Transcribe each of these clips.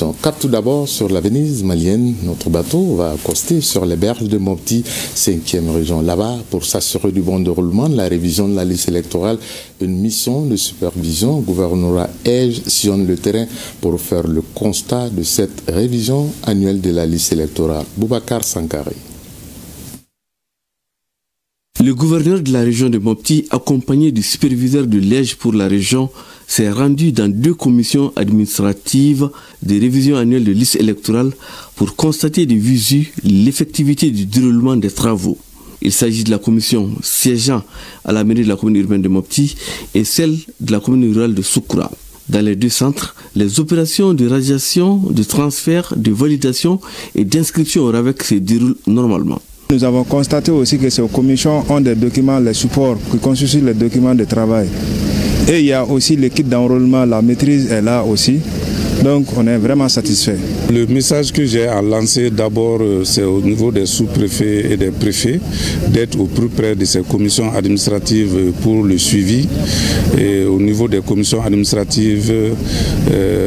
vaccination. Car tout d'abord, sur la Venise malienne, notre bateau va accoster sur les berges de Mopti, 5e région. Là-bas, pour s'assurer du bon déroulement de la révision de la liste électorale, une mission de supervision au gouvernorat EJ sillonne le terrain pour faire le constat de cette révision annuelle de la liste électorale. Boubacar Sankari. Le gouverneur de la région de Mopti, accompagné du superviseur de l'EJ pour la région, s'est rendu dans 2 commissions administratives de révision annuelle de liste électorale pour constater de visu l'effectivité du déroulement des travaux. Il s'agit de la commission siégeant à la mairie de la commune urbaine de Mopti et celle de la commune rurale de Soukoura. Dans les 2 centres, les opérations de radiation, de transfert, de validation et d'inscription au RAVEC se déroulent normalement. Nous avons constaté aussi que ces commissions ont des documents, les supports qui constituent les documents de travail. Et il y a aussi l'équipe d'enrôlement, la maîtrise est là aussi. Donc on est vraiment satisfait. Le message que j'ai à lancer d'abord, c'est au niveau des sous-préfets et des préfets, d'être au plus près de ces commissions administratives pour le suivi. Et au niveau des commissions administratives,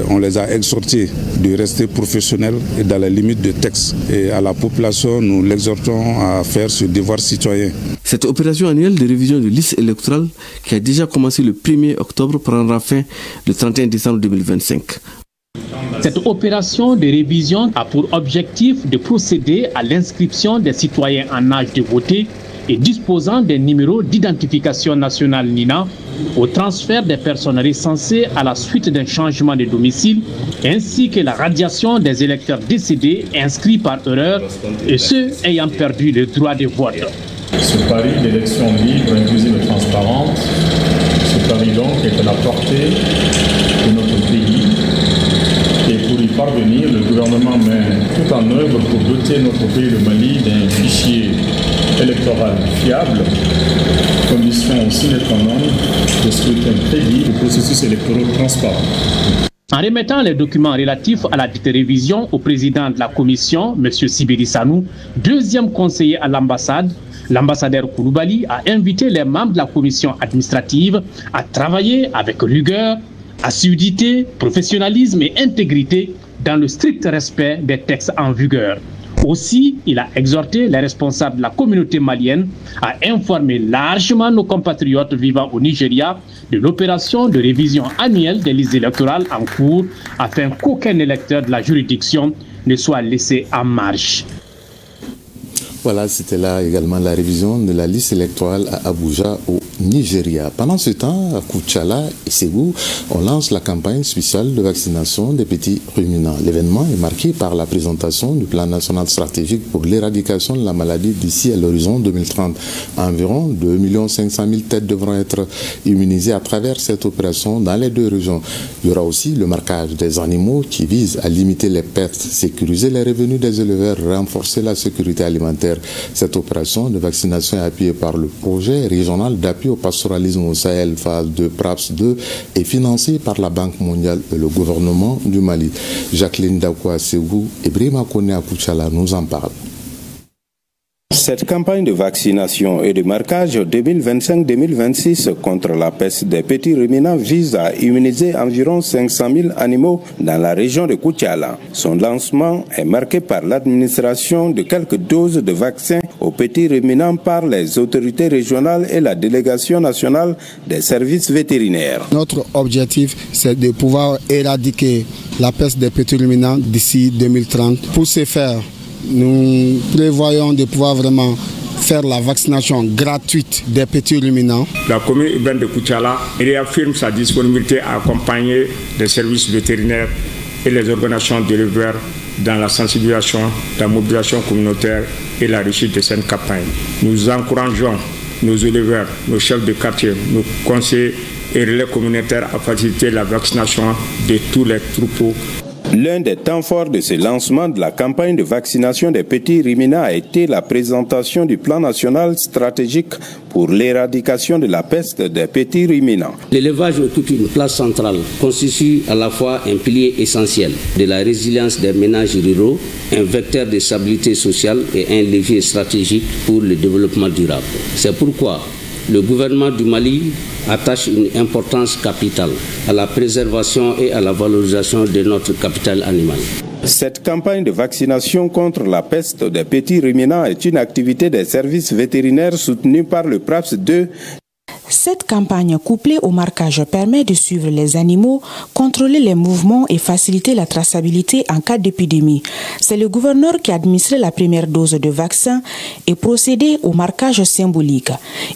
on les a exhortés de rester professionnels et dans les limites de texte. Et à la population, nous l'exhortons à faire ce devoir citoyen. Cette opération annuelle de révision de liste électorale, qui a déjà commencé le 1er octobre, prendra fin le 31 décembre 2025. Cette opération de révision a pour objectif de procéder à l'inscription des citoyens en âge de voter et disposant des numéros d'identification nationale NINA, au transfert des personnes recensées à la suite d'un changement de domicile, ainsi que la radiation des électeurs décédés inscrits par erreur et ceux ayant perdu le droit de vote. Ce pari d'élection libre, inclusive et transparente, ce pari donc est à la portée de notre pays. Et pour y parvenir, le gouvernement met tout en œuvre pour doter notre pays, le Mali, d'un fichier électoral fiable, condition sine qua non de scrutin prédit, le processus électoral transparent. En remettant les documents relatifs à la dite révision au président de la commission, M. Sibiri Sanou, 2e conseiller à l'ambassade, l'ambassadeur Koulibaly a invité les membres de la commission administrative à travailler avec rigueur, assiduité, professionnalisme et intégrité dans le strict respect des textes en vigueur. Aussi, il a exhorté les responsables de la communauté malienne à informer largement nos compatriotes vivant au Nigeria de l'opération de révision annuelle des listes électorales en cours afin qu'aucun électeur de la juridiction ne soit laissé en marge. Voilà, c'était là également la révision de la liste électorale à Abuja, au Nigeria. Pendant ce temps, à Koutiala et Ségou, on lance la campagne spéciale de vaccination des petits ruminants. L'événement est marqué par la présentation du plan national stratégique pour l'éradication de la maladie d'ici à l'horizon 2030. Environ 2 500 000 têtes devront être immunisées à travers cette opération dans les 2 régions. Il y aura aussi le marquage des animaux qui vise à limiter les pertes, sécuriser les revenus des éleveurs, renforcer la sécurité alimentaire. Cette opération de vaccination est appuyée par le projet régional d'appui au pastoralisme au Sahel, phase 2 PRAPS 2, et financée par la Banque mondiale et le gouvernement du Mali. Jacqueline Dakoua Ségou et Brima Kone Akouchala nous en parlent. Cette campagne de vaccination et de marquage 2025-2026 contre la peste des petits ruminants vise à immuniser environ 500 000 animaux dans la région de Koutiala. Son lancement est marqué par l'administration de quelques doses de vaccins aux petits ruminants par les autorités régionales et la délégation nationale des services vétérinaires. Notre objectif, c'est de pouvoir éradiquer la peste des petits ruminants d'ici 2030. Pour ce faire, nous prévoyons de pouvoir vraiment faire la vaccination gratuite des petits ruminants. La commune urbaine de Koutiala réaffirme sa disponibilité à accompagner les services vétérinaires et les organisations d'éleveurs dans la sensibilisation, la mobilisation communautaire et la réussite de cette campagne. Nous encourageons nos éleveurs, nos chefs de quartier, nos conseillers et relais communautaires à faciliter la vaccination de tous les troupeaux. L'un des temps forts de ce lancement de la campagne de vaccination des petits ruminants a été la présentation du plan national stratégique pour l'éradication de la peste des petits ruminants. L'élevage occupe une place centrale, constitue à la fois un pilier essentiel de la résilience des ménages ruraux, un vecteur de stabilité sociale et un levier stratégique pour le développement durable. C'est pourquoi Le gouvernement du Mali attache une importance capitale à la préservation et à la valorisation de notre capital animal. Cette campagne de vaccination contre la peste des petits ruminants est une activité des services vétérinaires soutenue par le PRAPS 2. Cette campagne couplée au marquage permet de suivre les animaux, contrôler les mouvements et faciliter la traçabilité en cas d'épidémie. C'est le gouverneur qui a administré la première dose de vaccin et procédé au marquage symbolique.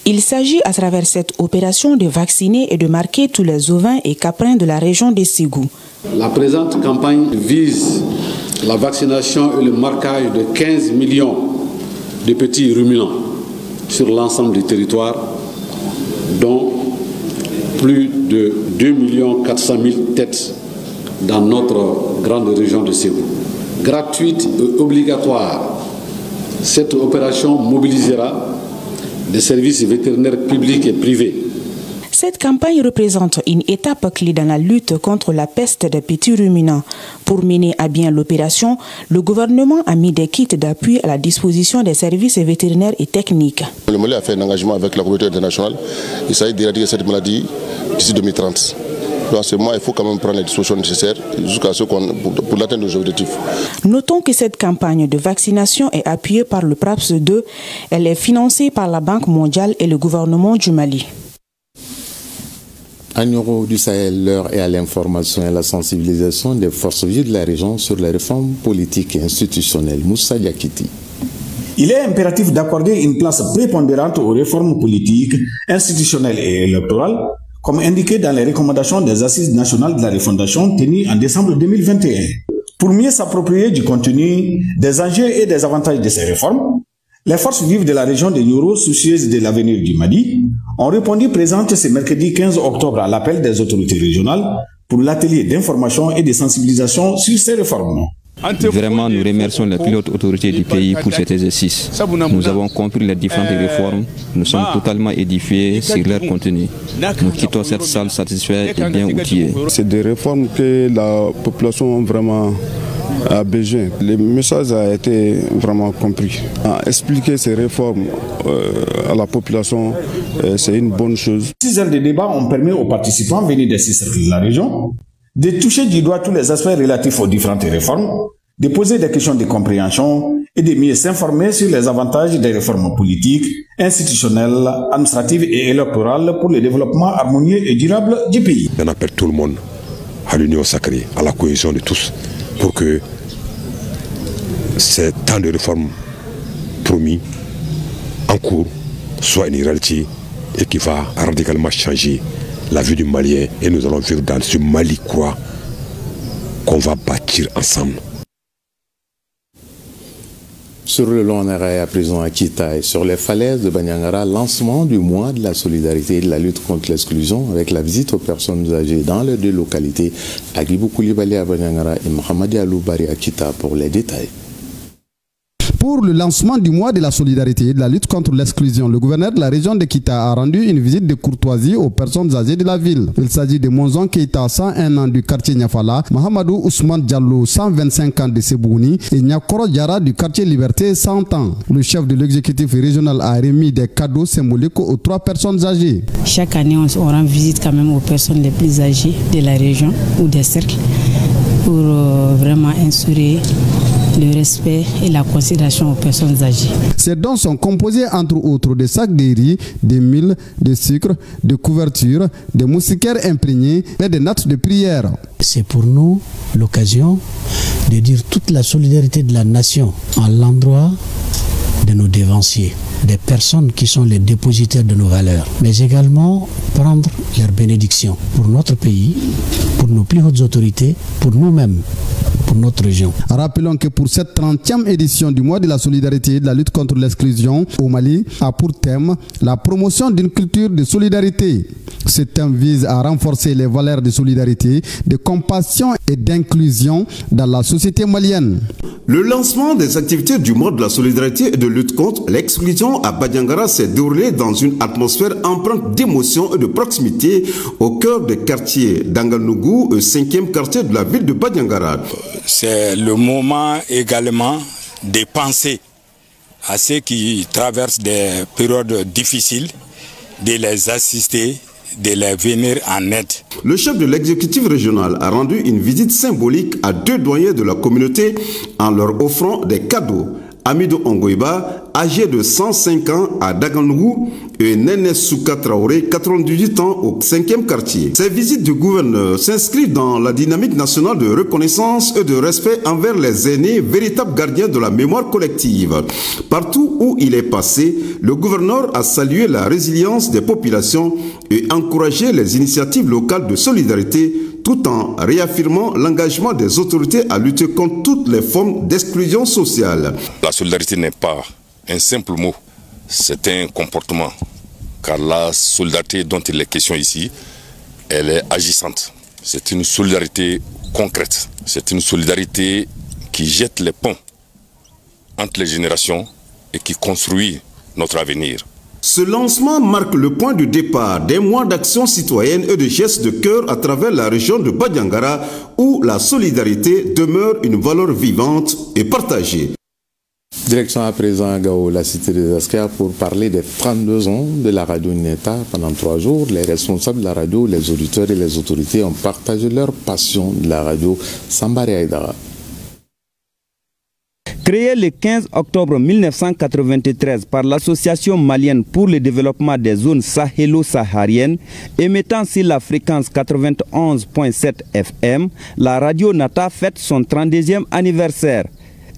Il s'agit à travers cette opération de vacciner et de marquer tous les ovins et caprins de la région de Ségou. La présente campagne vise la vaccination et le marquage de 15 millions de petits ruminants sur l'ensemble du territoire, dont plus de 2 400 000 têtes dans notre grande région de Ségou. Gratuite et obligatoire, cette opération mobilisera des services vétérinaires publics et privés. Cette campagne représente une étape clé dans la lutte contre la peste des petits ruminants. Pour mener à bien l'opération, le gouvernement a mis des kits d'appui à la disposition des services vétérinaires et techniques. Le Mali a fait un engagement avec la communauté internationale. Il s'agit d'éradiquer cette maladie d'ici 2030. Dans ce mois, il faut quand même prendre les dispositions nécessaires jusqu'à ce pour l'atteinte de nos objectifs. Notons que cette campagne de vaccination est appuyée par le PRAPS 2. Elle est financée par la Banque mondiale et le gouvernement du Mali. Agneau du Sahel, l'heure est à l'information et à la sensibilisation des forces vives de la région sur les réformes politiques et institutionnelles. Moussa Diakiti. Il est impératif d'accorder une place prépondérante aux réformes politiques, institutionnelles et électorales, comme indiqué dans les recommandations des Assises nationales de la refondation tenues en décembre 2021. Pour mieux s'approprier du contenu, des enjeux et des avantages de ces réformes, les forces vives de la région de Nioro, soucieuses de l'avenir du Mali, ont répondu présentes ce mercredi 15 octobre à l'appel des autorités régionales pour l'atelier d'information et de sensibilisation sur ces réformes. Vraiment, nous remercions les plus hautes autorités du pays pour cet exercice. Nous avons compris les différentes réformes, nous sommes totalement édifiés sur leur contenu. Nous quittons cette salle satisfaits et bien outillés. C'est des réformes que la population vraiment a besoin. Le message a été vraiment compris. Expliquer ces réformes à la population, c'est une bonne chose. 6 heures de débat ont permis aux participants venus des 6 cercles de la région de toucher du doigt tous les aspects relatifs aux différentes réformes, de poser des questions de compréhension et de mieux s'informer sur les avantages des réformes politiques, institutionnelles, administratives et électorales pour le développement harmonieux et durable du pays. On appelle tout le monde à l'union sacrée, à la cohésion de tous, pour que ces temps de réformes promis en cours soient une réalité et qui va radicalement changer la vie du Malien, et nous allons vivre dans ce Mali croix qu'on va bâtir ensemble. Sur le long arrêt à présent à Kita et sur les falaises de Banyangara, lancement du mois de la solidarité et de la lutte contre l'exclusion avec la visite aux personnes âgées dans les 2 localités, Agibou Koulibaly à Banyangara et Mohamedi Aloubari à Kita pour les détails. Pour le lancement du mois de la solidarité et de la lutte contre l'exclusion, le gouverneur de la région de Kita a rendu une visite de courtoisie aux personnes âgées de la ville. Il s'agit de Monzon Keita, 101 ans du quartier Niafala, Mahamadou Ousmane Diallo, 125 ans de Sebouni et Nyakoro Diara du quartier Liberté, 100 ans. Le chef de l'exécutif régional a remis des cadeaux symboliques aux 3 personnes âgées. Chaque année, on rend visite quand même aux personnes les plus âgées de la région ou des cercles pour vraiment instaurer le respect et la considération aux personnes âgées. Ces dons sont composés entre autres de sacs de riz, de mil, de sucre, de couvertures, de moustiquaires imprégnés et de nattes de prière. C'est pour nous l'occasion de dire toute la solidarité de la nation à l'endroit de nos dévanciers, des personnes qui sont les dépositaires de nos valeurs, mais également prendre leur bénédiction pour notre pays, pour nos plus hautes autorités, pour nous-mêmes, pour notre région. Rappelons que pour cette 30e édition du mois de la solidarité et de la lutte contre l'exclusion au Mali a pour thème la promotion d'une culture de solidarité. Ce thème vise à renforcer les valeurs de solidarité, de compassion et d'inclusion dans la société malienne. Le lancement des activités du mois de la solidarité et de lutte contre l'exclusion à Banyangara s'est déroulé dans une atmosphère empreinte d'émotion et de proximité au cœur des quartiers d'Anganougou, 5e quartier de la ville de Banyangara. C'est le moment également de penser à ceux qui traversent des périodes difficiles de les assister, de les venir en aide. Le chef de l'exécutif régional a rendu une visite symbolique à 2 doyens de la communauté en leur offrant des cadeaux. Amidou Ongoiba, âgé de 105 ans à Daganougou, et Nene Souka Traoré, 98 ans au 5e quartier. Ces visites du gouverneur s'inscrivent dans la dynamique nationale de reconnaissance et de respect envers les aînés, véritables gardiens de la mémoire collective. Partout où il est passé, le gouverneur a salué la résilience des populations et encouragé les initiatives locales de solidarité, tout en réaffirmant l'engagement des autorités à lutter contre toutes les formes d'exclusion sociale. La solidarité n'est pas un simple mot, c'est un comportement. Car la solidarité dont il est question ici, elle est agissante. C'est une solidarité concrète. C'est une solidarité qui jette les ponts entre les générations et qui construit notre avenir. Ce lancement marque le point de départ des mois d'action citoyenne et de gestes de cœur à travers la région de Badiangara où la solidarité demeure une valeur vivante et partagée. Direction à présent à Gao, la cité des Askers, pour parler des 32 ans de la radio Neta. Pendant 3 jours, les responsables de la radio, les auditeurs et les autorités ont partagé leur passion de la radio. Sambari Aïdara. Créée le 15 octobre 1993 par l'Association malienne pour le développement des zones sahélo-sahariennes, émettant sur la fréquence 91.7 FM, la radio Nata fête son 32e anniversaire.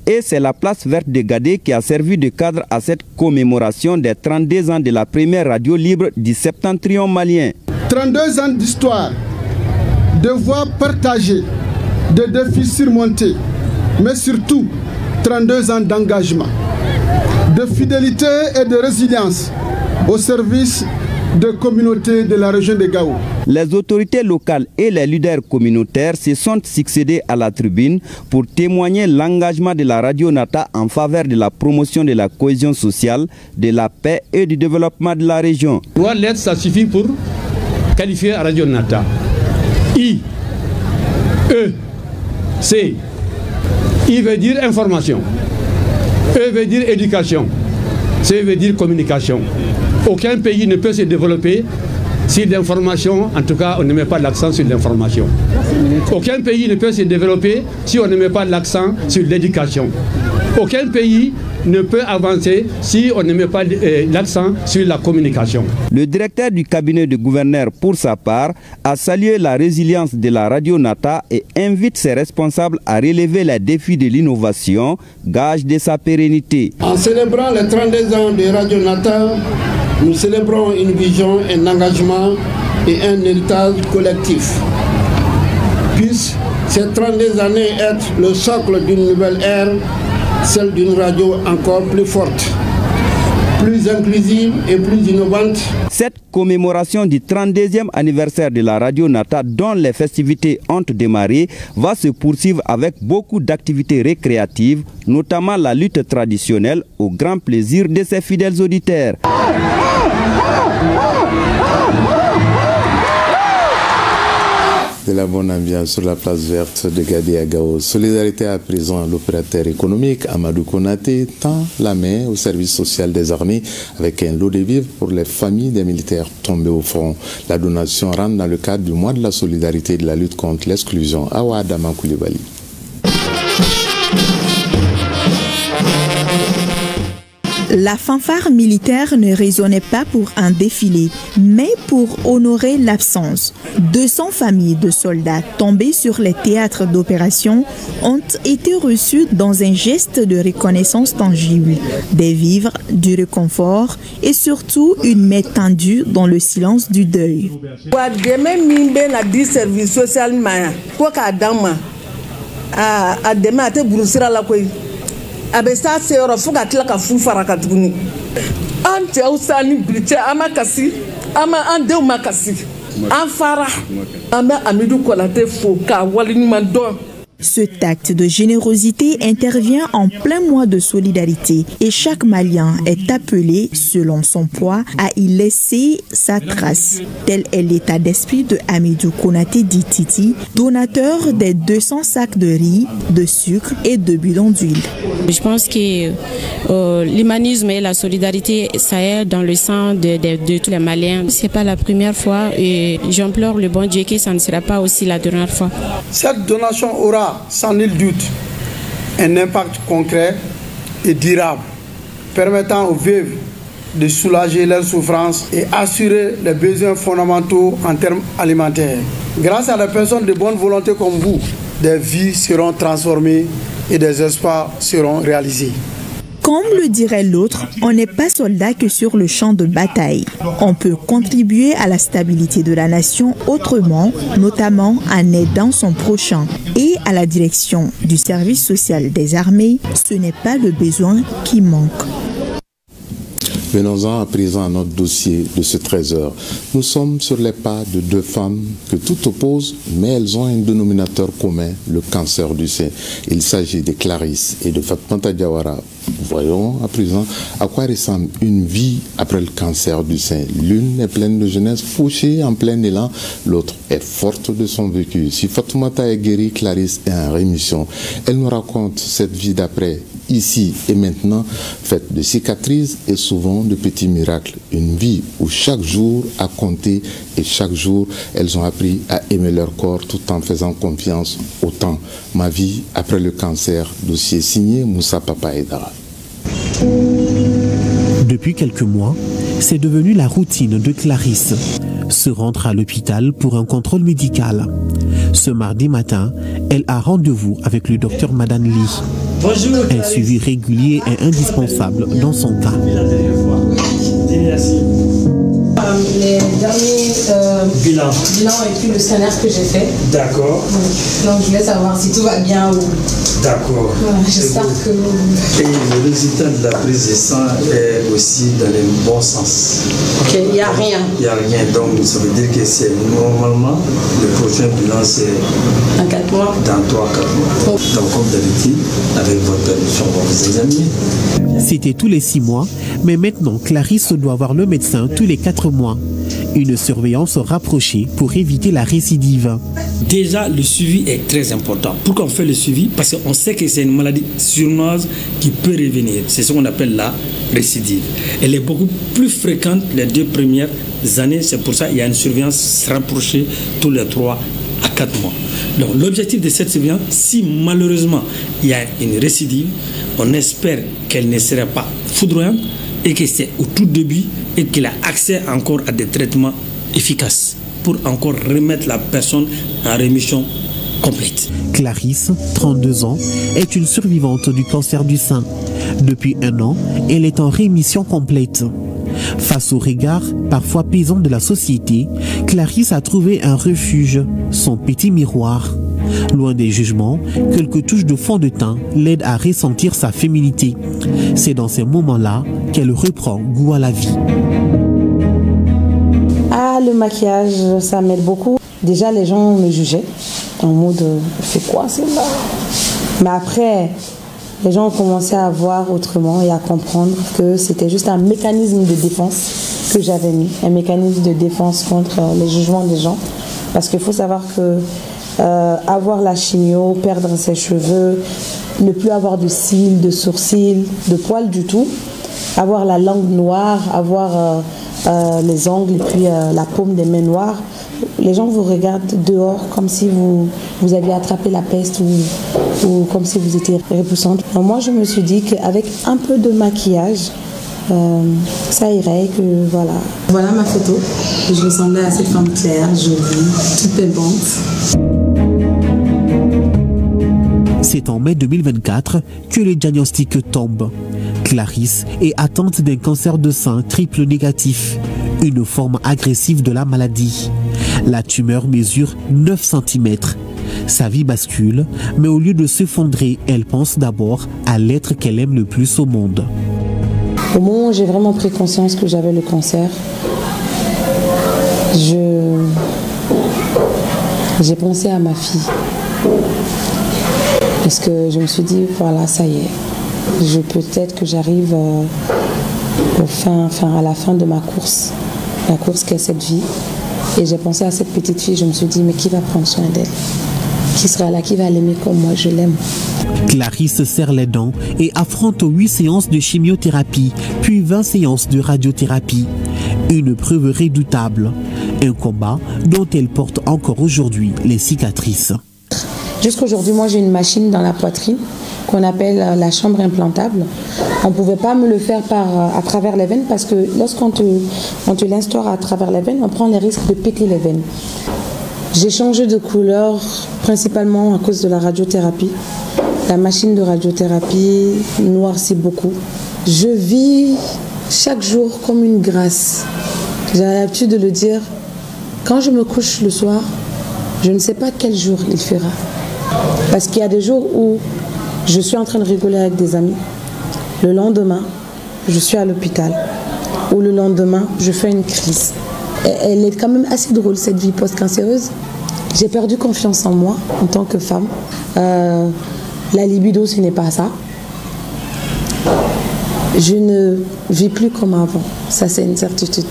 Et c'est la place verte de Gadé qui a servi de cadre à cette commémoration des 32 ans de la première radio libre du septentrion malien. 32 ans d'histoire, de voix partagées, de défis surmontés, mais surtout 32 ans d'engagement, de fidélité et de résilience au service de communautés de la région de Gao. Les autorités locales et les leaders communautaires se sont succédés à la tribune pour témoigner l'engagement de la radio Nata en faveur de la promotion de la cohésion sociale, de la paix et du développement de la région. 3 lettres, ça suffit pour qualifier la radio Nata. I, E, C. I veut dire information. E veut dire éducation. C veut dire communication. Aucun pays ne peut se développer si l'information, en tout cas, on ne met pas l'accent sur l'information. Aucun pays ne peut se développer si on ne met pas l'accent sur l'éducation. Aucun pays ne peut avancer si on ne met pas l'accent sur la communication. Le directeur du cabinet du gouverneur, pour sa part, a salué la résilience de la radio Nata et invite ses responsables à relever les défis de l'innovation, gage de sa pérennité. En célébrant les 32 ans de Radio Nata, nous célébrons une vision, un engagement et un héritage collectif. Puisse ces 32 années être le socle d'une nouvelle ère, celle d'une radio encore plus forte, plus inclusive et plus innovante. Cette commémoration du 32e anniversaire de la radio Nata, dont les festivités ont démarré, va se poursuivre avec beaucoup d'activités récréatives, notamment la lutte traditionnelle, au grand plaisir de ses fidèles auditeurs. De la bonne ambiance sur la place verte de Gadé à Gao. Solidarité à présent, l'opérateur économique Amadou Konaté tend la main au service social des armées avec un lot de vivres pour les familles des militaires tombés au front. La donation rentre dans le cadre du mois de la solidarité et de la lutte contre l'exclusion. Awa Adama Koulibaly. La fanfare militaire ne résonnait pas pour un défilé, mais pour honorer l'absence. 200 familles de soldats tombés sur les théâtres d'opération ont été reçues dans un geste de reconnaissance tangible. Des vivres, du réconfort et surtout une main tendue dans le silence du deuil. Abesa se yɔrɔ fo ka tila ka fu fara ka tuguni an cɛw sa ni bi cɛ an ma kasi an denw ma kasi an fara an bɛ Amidou Konaté fo k'a waleɲuman dɔn. Cet acte de générosité intervient en plein mois de solidarité et chaque Malien est appelé, selon son poids, à y laisser sa trace. Tel est l'état d'esprit de Hamidou Konaté dit Titi, donateur des 200 sacs de riz, de sucre et de bidons d'huile. Je pense que l'humanisme et la solidarité, ça est dans le sang de tous les Maliens. Ce n'est pas la première fois et j'implore le bon Dieu que ça ne sera pas aussi la dernière fois. Cette donation aura sans nul doute un impact concret et durable, permettant aux veuves de soulager leurs souffrances et assurer les besoins fondamentaux en termes alimentaires. Grâce à des personnes de bonne volonté comme vous, des vies seront transformées et des espoirs seront réalisés. Comme le dirait l'autre, on n'est pas soldat que sur le champ de bataille. On peut contribuer à la stabilité de la nation autrement, notamment en aidant son prochain. Et à la direction du service social des armées, ce n'est pas le besoin qui manque. Venons-en à présent à notre dossier de ce 13h. Nous sommes sur les pas de deux femmes que tout oppose, mais elles ont un dénominateur commun, le cancer du sein. Il s'agit de Clarisse et de Fatmata Diawara. Voyons à présent à quoi ressemble une vie après le cancer du sein. L'une est pleine de jeunesse, fauchée en plein élan, l'autre est forte de son vécu. Si Fatoumata est guérie, Clarisse est en rémission. Elle nous raconte cette vie d'après, ici et maintenant, faite de cicatrices et souvent de petits miracles. Une vie où chaque jour a compté et chaque jour, elles ont appris à aimer leur corps tout en faisant confiance au temps. Ma vie après le cancer, dossier signé Moussa Papa Aidara. Depuis quelques mois, c'est devenu la routine de Clarisse. Se rendre à l'hôpital pour un contrôle médical. Ce mardi matin, elle a rendez-vous avec le docteur Madane Lee. Bonjour, un suivi régulier est indispensable dans son cas. Les derniers bilans et puis le scanner que j'ai fait. D'accord. Donc je voulais savoir si tout va bien ou... D'accord. Voilà, j'espère que... Et le résultat de la prise de sang est aussi dans le bon sens. Ok, il n'y a rien. Il n'y a rien, donc ça veut dire que c'est normalement, le prochain bilan c'est... Dans 4 mois. Dans 3-4 mois. Donc comme d'habitude, avec votre permission, on va vous examiner. C'était tous les 6 mois, mais maintenant Clarisse doit voir le médecin tous les 4 mois. Une surveillance rapprochée pour éviter la récidive. Déjà, le suivi est très important. Pourquoi on fait le suivi? Parce qu'on sait que c'est une maladie sournoise qui peut revenir. C'est ce qu'on appelle la récidive. Elle est beaucoup plus fréquente les 2 premières années. C'est pour ça qu'il y a une surveillance rapprochée tous les 3 à 4 mois. Donc l'objectif de cette surveillance, si malheureusement il y a une récidive, on espère qu'elle ne sera pas foudroyante et que c'est au tout début et qu'il a accès encore à des traitements efficaces pour encore remettre la personne en rémission complète. Clarisse, 32 ans, est une survivante du cancer du sein. Depuis 1 an, elle est en rémission complète. Face au regard parfois pesant de la société, Clarisse a trouvé un refuge, son petit miroir. Loin des jugements, quelques touches de fond de teint l'aident à ressentir sa féminité. C'est dans ces moments-là qu'elle reprend goût à la vie. Ah, le maquillage, ça m'aide beaucoup. Déjà, les gens me jugeaient en mode « c'est quoi celle-là ?» Mais après, les gens ont commencé à voir autrement et à comprendre que c'était juste un mécanisme de défense que j'avais mis. Un mécanisme de défense contre les jugements des gens. Parce qu'il faut savoir que avoir la chimio, perdre ses cheveux, ne plus avoir de cils, de sourcils, de poils du tout, avoir la langue noire, avoir les ongles et puis la paume des mains noires, les gens vous regardent dehors comme si vous aviez attrapé la peste ou comme si vous étiez repoussante. Alors moi je me suis dit qu'avec un peu de maquillage, ça irait, que voilà. Voilà ma photo. Je ressemblais à cette femme claire, jolie, toute pimpante. C'est en mai 2024 que le diagnostic tombe. Clarisse est atteinte d'un cancer de sein triple négatif, une forme agressive de la maladie. La tumeur mesure 9 cm. Sa vie bascule, mais au lieu de s'effondrer, elle pense d'abord à l'être qu'elle aime le plus au monde. Au moment où j'ai vraiment pris conscience que j'avais le cancer, j'ai pensé à ma fille. Parce que je me suis dit, voilà, ça y est, peut-être que j'arrive à la fin de ma course, la course qu'est cette vie. Et j'ai pensé à cette petite fille, je me suis dit, mais qui va prendre soin d'elle? Qui sera là, qui va l'aimer comme moi je l'aime? Clarisse serre les dents et affronte 8 séances de chimiothérapie, puis 20 séances de radiothérapie. Une preuve redoutable, un combat dont elle porte encore aujourd'hui les cicatrices. Jusqu'aujourd'hui, moi j'ai une machine dans la poitrine qu'on appelle la chambre implantable. On ne pouvait pas me le faire à travers les veines parce que lorsqu'on te l'instaure à travers les veines, on prend les risques de péter les veines. J'ai changé de couleur principalement à cause de la radiothérapie. La machine de radiothérapie noircit beaucoup. Je vis chaque jour comme une grâce. J'ai l'habitude de le dire. Quand je me couche le soir, je ne sais pas quel jour il fera. Parce qu'il y a des jours où je suis en train de rigoler avec des amis. Le lendemain, je suis à l'hôpital. Ou le lendemain, je fais une crise. Et elle est quand même assez drôle, cette vie post-cancéreuse. J'ai perdu confiance en moi en tant que femme. La libido, ce n'est pas ça. Je ne vis plus comme avant. Ça, c'est une certitude.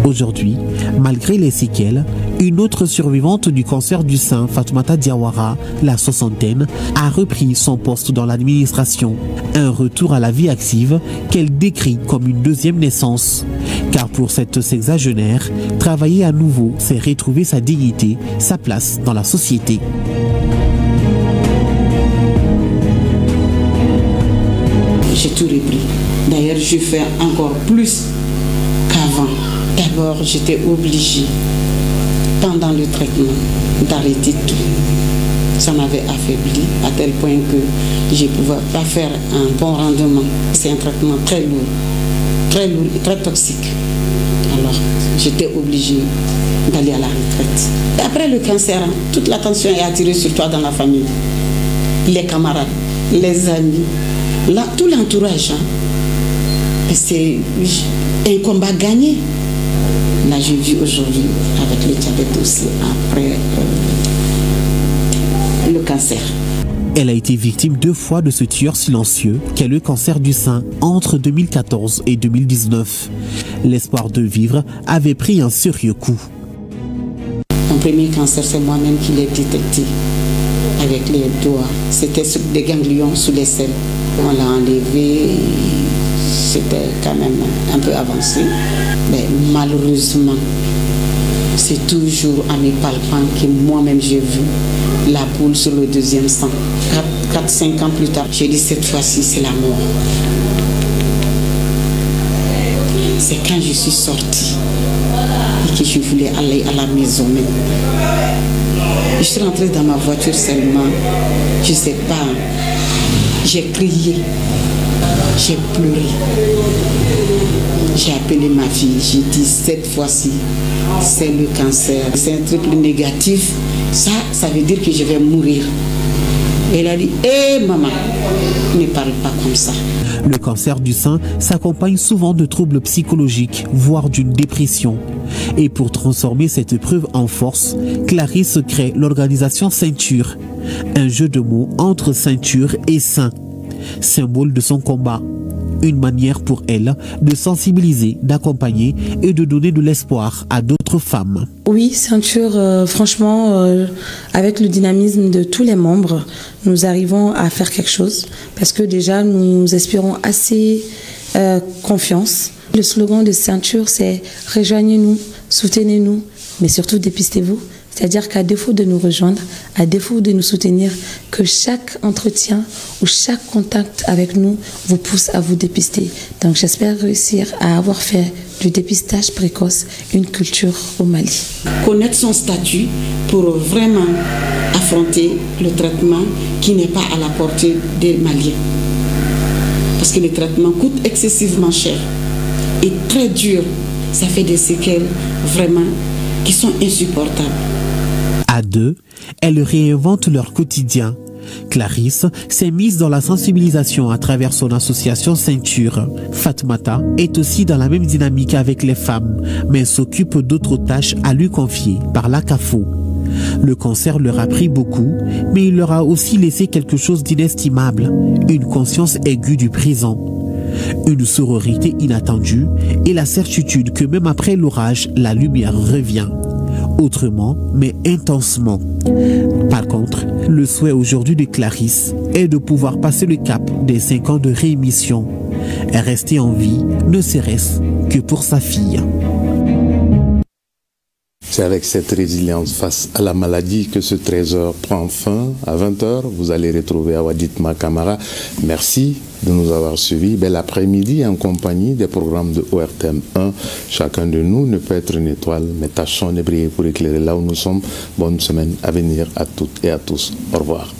Aujourd'hui, malgré les séquelles, une autre survivante du cancer du sein, Fatoumata Diawara, la soixantaine, a repris son poste dans l'administration. Un retour à la vie active qu'elle décrit comme une deuxième naissance. Car pour cette sexagénaire, travailler à nouveau, c'est retrouver sa dignité, sa place dans la société. J'ai tout repris. D'ailleurs, je fais encore plus qu'avant. D'abord, j'étais obligée, pendant le traitement, d'arrêter tout. Ça m'avait affaibli à tel point que je ne pouvais pas faire un bon rendement. C'est un traitement très lourd et très toxique. Alors, j'étais obligée d'aller à la retraite. Et après le cancer, toute l'attention est attirée sur toi dans la famille. Les camarades, les amis, tout l'entourage. C'est un combat gagné. Là, je vis aujourd'hui avec le diabète aussi, après le cancer. Elle a été victime 2 fois de ce tueur silencieux qu'est le cancer du sein entre 2014 et 2019. L'espoir de vivre avait pris un sérieux coup. Mon premier cancer, c'est moi-même qui l'ai détecté avec les doigts. C'était des ganglions sous les selles. On l'a enlevé. C'était quand même un peu avancé. Mais malheureusement, c'est toujours en mes palpant que moi-même j'ai vu la poule sur le deuxième sang. 4-5 ans plus tard, j'ai dit cette fois-ci c'est la mort. C'est quand je suis sortie et que je voulais aller à la maison même. Je suis rentrée dans ma voiture seulement, je ne sais pas, j'ai crié. J'ai pleuré. J'ai appelé ma fille. J'ai dit cette fois-ci, c'est le cancer. C'est un triple négatif. Ça veut dire que je vais mourir. Elle a dit, hé maman, ne parle pas comme ça. Le cancer du sein s'accompagne souvent de troubles psychologiques, voire d'une dépression. Et pour transformer cette épreuve en force, Clarisse crée l'organisation Ceinture. Un jeu de mots entre ceinture et sein. Symbole de son combat. Une manière pour elle de sensibiliser, d'accompagner et de donner de l'espoir à d'autres femmes. Oui, Ceinture, franchement, avec le dynamisme de tous les membres, nous arrivons à faire quelque chose parce que déjà nous inspirons assez confiance. Le slogan de Ceinture, c'est « Rejoignez-nous, soutenez-nous, mais surtout dépistez-vous ». C'est-à-dire qu'à défaut de nous rejoindre, à défaut de nous soutenir, que chaque entretien ou chaque contact avec nous vous pousse à vous dépister. Donc j'espère réussir à avoir fait du dépistage précoce une culture au Mali. Connaître son statut pour vraiment affronter le traitement qui n'est pas à la portée des Maliens. Parce que le traitement coûte excessivement cher et très dur. Ça fait des séquelles vraiment qui sont insupportables. À deux, elles réinventent leur quotidien. Clarisse s'est mise dans la sensibilisation à travers son association Ceinture. Fatoumata est aussi dans la même dynamique avec les femmes, mais s'occupe d'autres tâches à lui confier par la CAFO. Le cancer leur a pris beaucoup, mais il leur a aussi laissé quelque chose d'inestimable, une conscience aiguë du présent, une sororité inattendue et la certitude que même après l'orage, la lumière revient. Autrement, mais intensement. Par contre, le souhait aujourd'hui de Clarisse est de pouvoir passer le cap des 5 ans de réémission et rester en vie, ne serait-ce que pour sa fille. C'est avec cette résilience face à la maladie que ce trésor prend fin. À 20h, vous allez retrouver Awaditma Kamara. Merci de nous avoir suivis. Bel après-midi en compagnie des programmes de ORTM 1. Chacun de nous ne peut être une étoile, mais tâchons de briller pour éclairer là où nous sommes. Bonne semaine à venir à toutes et à tous. Au revoir.